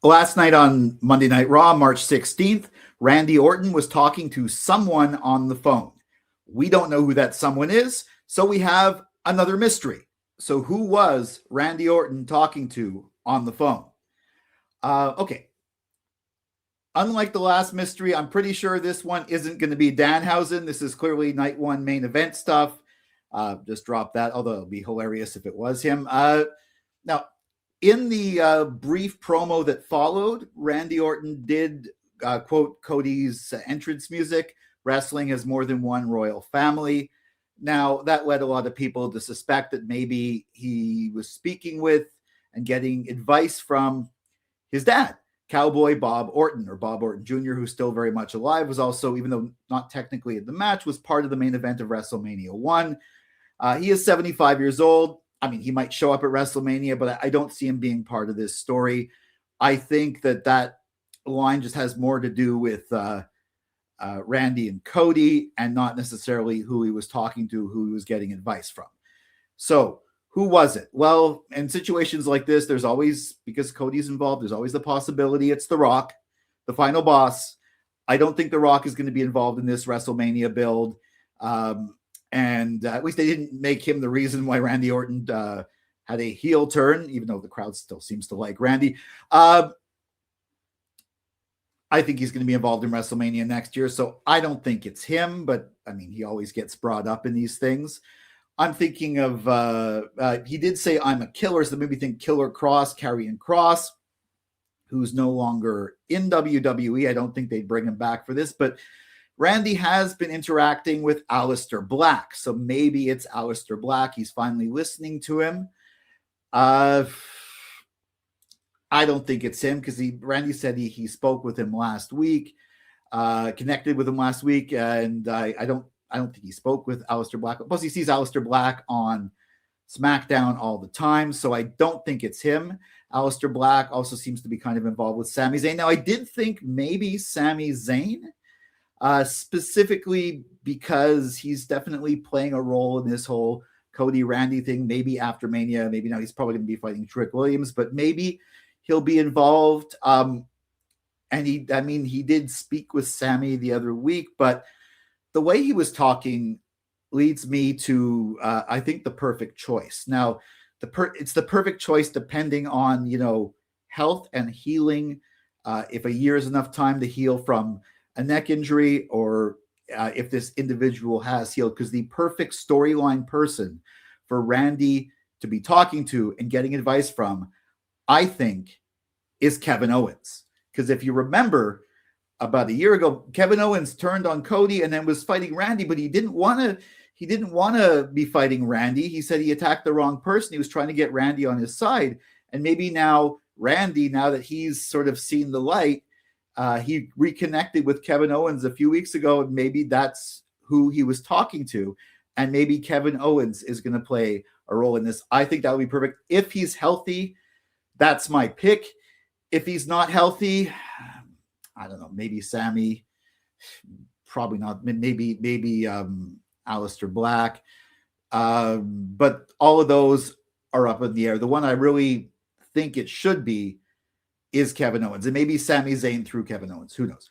Last night on Monday Night Raw, March 16th, Randy Orton was talking to someone on the phone. We don't know who that someone is, so we have another mystery. So who was Randy Orton talking to on the phone? Okay. Unlike the last mystery, I'm pretty sure this one isn't going to be Danhausen. This is clearly night one main event stuff. Just drop that, although it would be hilarious if it was him. Now, in the brief promo that followed, Randy Orton did quote Cody's entrance music, "Wrestling has more than one royal family." Now, that led a lot of people to suspect that maybe he was speaking with and getting advice from his dad, Cowboy Bob Orton, or Bob Orton Jr., who's still very much alive, was also, even though not technically in the match, was part of the main event of WrestleMania 1. He is 75 years old. I mean, he might show up at WrestleMania, but I don't see him being part of this story. I think that line just has more to do with Randy and Cody and not necessarily who he was talking to, who he was getting advice from. So who was it? Well, in situations like this, there's always, because Cody's involved, there's always the possibility it's The Rock, the final boss. I don't think The Rock is going to be involved in this WrestleMania build. And at least they didn't make him the reason why Randy Orton had a heel turn, even though the crowd still seems to like Randy. I think he's going to be involved in WrestleMania next year, so I don't think it's him, but I mean, he always gets brought up in these things. I'm thinking of, he did say I'm a killer, so that made me think Killer Cross, Karrion Kross, who's no longer in WWE. I don't think they'd bring him back for this, but Randy has been interacting with Aleister Black, so maybe it's Aleister Black. He's finally listening to him. I don't think it's him, because Randy said he spoke with him last week, connected with him last week, and I don't think he spoke with Aleister Black. Plus, he sees Aleister Black on SmackDown all the time, so I don't think it's him. Aleister Black also seems to be kind of involved with Sami Zayn. Now, I did think maybe Sami Zayn, specifically because he's definitely playing a role in this whole Cody-Randy thing, maybe after Mania, maybe now. He's probably going to be fighting Trick Williams, but maybe he'll be involved. And he did speak with Sami the other week, but the way he was talking leads me to, I think, the perfect choice. Now, it's the perfect choice depending on, health and healing. If a year is enough time to heal from a neck injury, or if this individual has healed, because the perfect storyline person for Randy to be talking to and getting advice from, I think, is Kevin Owens. Because if you remember, about a year ago, Kevin Owens turned on Cody and then was fighting Randy, but he didn't want to be fighting Randy. He said he attacked the wrong person. He was trying to get Randy on his side. And maybe now Randy, now that he's sort of seen the light, he reconnected with Kevin Owens a few weeks ago, and maybe that's who he was talking to. And maybe Kevin Owens is going to play a role in this. I think that would be perfect. If he's healthy, that's my pick. If he's not healthy, I don't know, maybe Sami, probably not, maybe Aleister Black. But all of those are up in the air. The one I really think it should be is Kevin Owens, and maybe Sami Zayn through Kevin Owens. Who knows?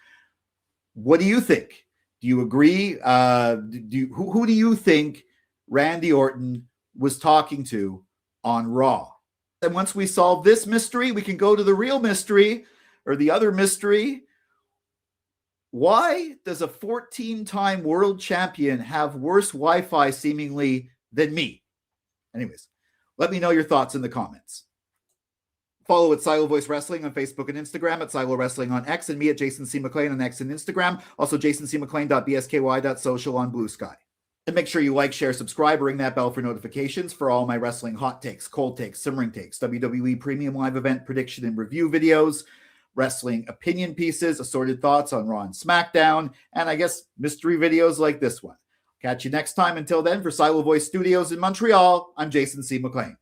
What do you think? Do you agree? Who do you think Randy Orton was talking to on Raw? And once we solve this mystery, we can go to the real mystery, or the other mystery. Why does a 14-time world champion have worse Wi-Fi seemingly than me? Anyways, let me know your thoughts in the comments. Follow at Silo Voice Wrestling on Facebook and Instagram, at Silo Wrestling on X, and me at Jason C. McLean on X and Instagram. Also, jasoncmclean.bsky.social on Bluesky. And make sure you like, share, subscribe, ring that bell for notifications for all my wrestling hot takes, cold takes, simmering takes, WWE Premium Live Event prediction and review videos, wrestling opinion pieces, assorted thoughts on Raw and SmackDown, and I guess mystery videos like this one. Catch you next time. Until then, for Silo Voice Studios in Montreal, I'm Jason C. McLean.